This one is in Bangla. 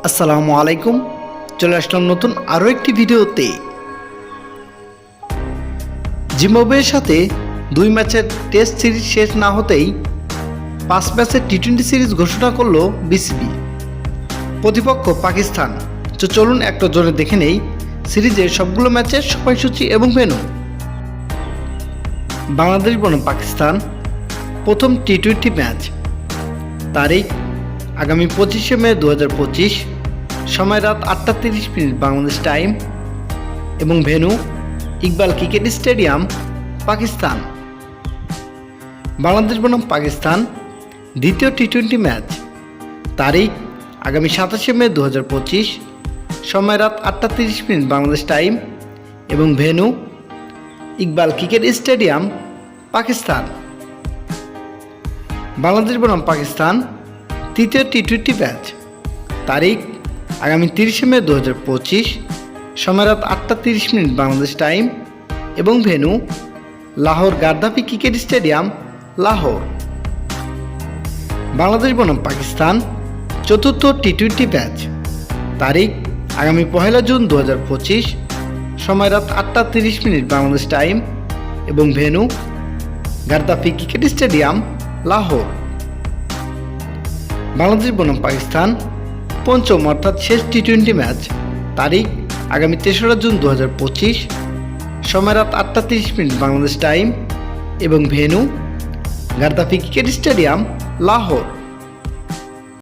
আসসালামু আলাইকুম। চলে আসলাম নতুন আরও একটি ভিডিওতে। জিম্বাবুয়ের সাথে 2 ম্যাচের টেস্ট সিরিজ শেষ না হতেই 5 ম্যাচের টি-20 সিরিজ ঘোষণা করলো বিসিবি। প্রতিপক্ষ পাকিস্তান। তো চলুন এক নজরে দেখে নেই সিরিজের সবগুলো ম্যাচের সময়সূচি এবং ভেন্যু। বাংলাদেশ বনাম পাকিস্তান প্রথম টি-20 ম্যাচ। তারিখ আগামী 25শে মে 2025, সময় রাত 8:30 বাংলাদেশ টাইম এবং venue Iqbal cricket stadium, Pakistan. Bangladesh বনাম পাকিস্তান দ্বিতীয় টি-20 ম্যাচ। তারিখ আগামী 27শে মে 2025, সময় রাত 8:30 বাংলাদেশ টাইম এবং venue Iqbal cricket stadium, Pakistan. Bangladesh বনাম পাকিস্তান তৃতীয় টি-20 ম্যাচ। তারিখ আগামী 30শে মে 2025, সময় রাত 8:30 বাংলাদেশ টাইম এবং venue Lahore Gaddafi cricket stadium, Lahore. Bangladesh বনাম পাকিস্তান চতুর্থ টি-20 ম্যাচ। তারিখ আগামী 1 জুন 2025, সময় রাত 8:30 বাংলাদেশ টাইম এবং venue Gaddafi cricket stadium, Lahore. Bangladesh বনাম পাকিস্তান পঞ্চম অর্থাৎ শেষ টি-20 ম্যাচ। তারিখ আগামী 3রা জুন 2025, সময় রাত 8:30 বাংলাদেশ টাইম এবং venue Gaddafi cricket stadium, Lahore.